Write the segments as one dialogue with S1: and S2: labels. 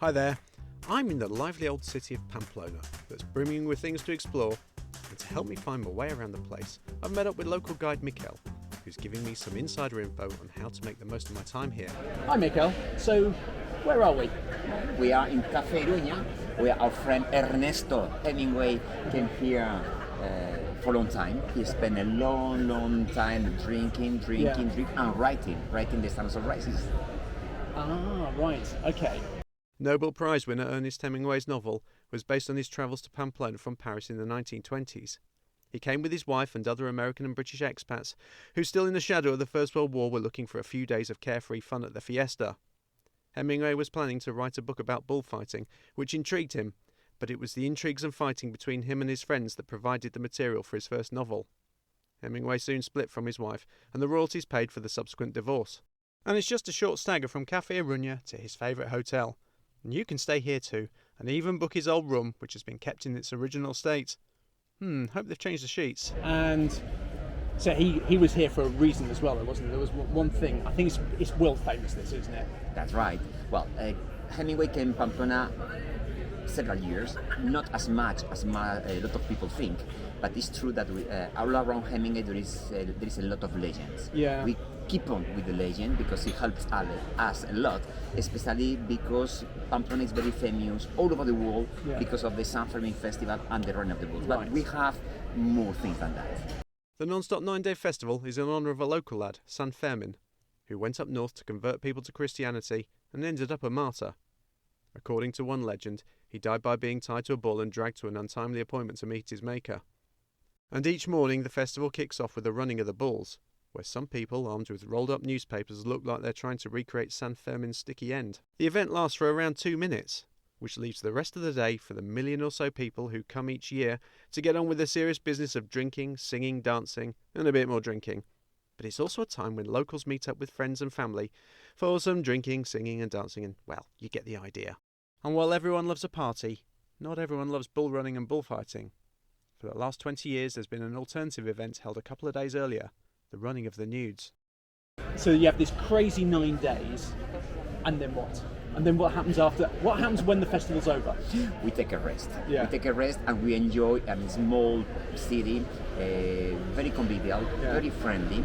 S1: Hi there, I'm in the lively old city of Pamplona that's brimming with things to explore, and to help me find my way around the place, I've met up with local guide Mikel, who's giving me some insider info on how to make the most of my time here.
S2: Hi Mikel, so where are we?
S3: We are in Cafe Iruña, where our friend Ernesto Hemingway came here for a long time. He spent a long time drinking, and writing the Sons of Rises.
S2: Ah, right, okay.
S1: Nobel Prize winner Ernest Hemingway's novel was based on his travels to Pamplona from Paris in the 1920s. He came with his wife and other American and British expats who, still in the shadow of the First World War, were looking for a few days of carefree fun at the fiesta. Hemingway was planning to write a book about bullfighting, which intrigued him, but it was the intrigues and fighting between him and his friends that provided the material for his first novel. Hemingway soon split from his wife, and the royalties paid for the subsequent divorce. And it's just a short stagger from Cafe Iruña to his favourite hotel. And you can stay here too, and even book his old room, which has been kept in its original state. Hope they've changed the sheets.
S2: And so he was here for a reason as well, wasn't there? There was one thing, I think it's world famous, this, isn't it?
S3: That's right. Well, Hemingway came to Pamplona several years, not as much as a lot of people think, but it's true that all around Hemingway there is a lot of legends.
S2: Yeah.
S3: We keep on with the legend because it helps us a lot, especially because Pamplona is very famous all over the world because of the San Fermin Festival and the Run of the Bulls. But we have more things than that.
S1: The non-stop 9-day festival is in honour of a local lad, San Fermin, who went up north to convert people to Christianity and ended up a martyr. According to one legend, he died by being tied to a bull and dragged to an untimely appointment to meet his maker. And each morning the festival kicks off with the running of the bulls, where some people, armed with rolled-up newspapers, look like they're trying to recreate San Fermin's sticky end. The event lasts for around 2 minutes, which leaves the rest of the day for the million or so people who come each year to get on with the serious business of drinking, singing, dancing, and a bit more drinking. But it's also a time when locals meet up with friends and family for some drinking, singing and dancing, and, well, you get the idea. And while everyone loves a party, not everyone loves bull running and bullfighting. For the last 20 years there's been an alternative event held a couple of days earlier, the running of the nudes.
S2: So you have this crazy 9 days, and then what? And then what happens after? What happens when the festival's over?
S3: We take a rest.
S2: Yeah.
S3: We take a rest and we enjoy a small city, very convivial, very friendly,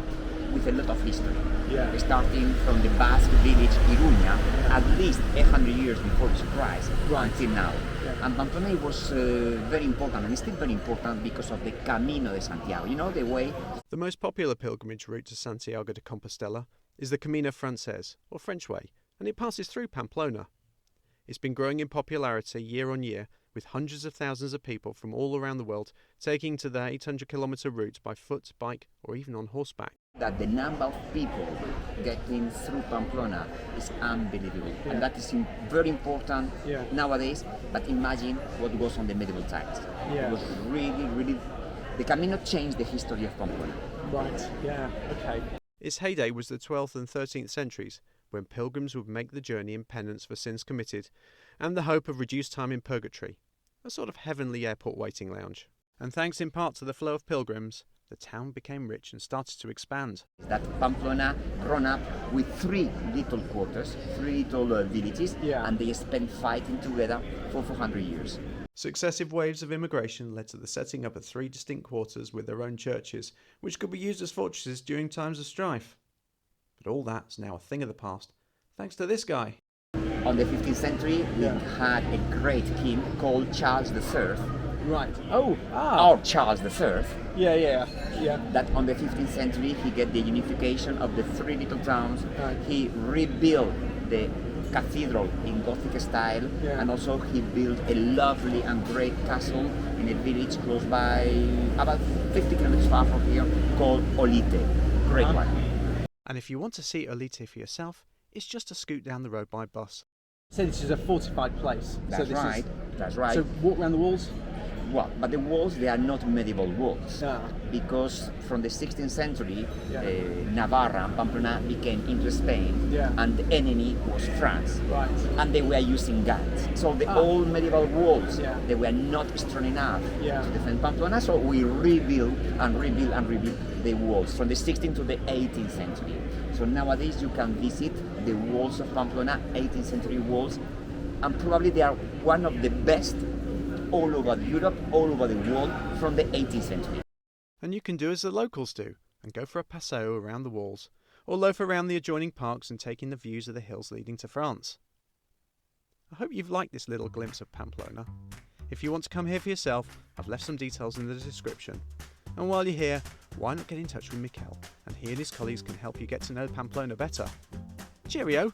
S3: with a lot of history.
S2: Yeah.
S3: Starting from the Basque village Iruña, at least 100 years before Christ, until now. Yeah. And Pamplona was very important, and it's still very important because of the Camino de Santiago, you know, the way.
S1: The most popular pilgrimage route to Santiago de Compostela is the Camino Frances, or French Way, and it passes through Pamplona. It's been growing in popularity year on year, with hundreds of thousands of people from all around the world taking to the 800-kilometre route by foot, bike, or even on horseback.
S3: That the number of people getting through Pamplona is unbelievable, and that is very important nowadays. But imagine what was on the medieval times. It was really, the Camino changed the history of Pamplona.
S2: Right, yeah, okay.
S1: Its heyday was the 12th and 13th centuries, when pilgrims would make the journey in penance for sins committed, and the hope of reduced time in purgatory, a sort of heavenly airport waiting lounge. And thanks in part to the flow of pilgrims, the town became rich and started to expand.
S3: That Pamplona grown up with 3 little quarters, 3 little villages, and they spent fighting together for 400 years.
S1: Successive waves of immigration led to the setting up of 3 distinct quarters with their own churches, which could be used as fortresses during times of strife. But all that's now a thing of the past, thanks to this guy.
S3: On the 15th century, we had a great king called Charles III.
S2: Right.
S3: Or Charles III.
S2: Yeah.
S3: That on the 15th century, he get the unification of the 3 little towns. He rebuilt the cathedral in Gothic style, and also he built a lovely and great castle in a village close by, about 50 kilometers far from here, called Olite. Great one.
S1: And if you want to see Olite for yourself, it's just a scoot down the road by bus.
S2: So this is a fortified place.
S3: That's right.
S2: So walk around the walls?
S3: Well, but the walls, they are not medieval walls, because from the 16th century, Navarra and Pamplona became into Spain, and the enemy was France, and they were using guns. So the old medieval walls, they were not strong enough to defend Pamplona, so we rebuilt the walls from the 16th to the 18th century. So nowadays you can visit the walls of Pamplona, 18th century walls, and probably they are one of the best all over Europe, all over the world from the 18th century.
S1: And you can do as the locals do and go for a passeio around the walls, or loaf around the adjoining parks and take in the views of the hills leading to France. I hope you've liked this little glimpse of Pamplona. If you want to come here for yourself, I've left some details in the description. And while you're here, why not get in touch with Mikel, and he and his colleagues can help you get to know Pamplona better. Cheerio!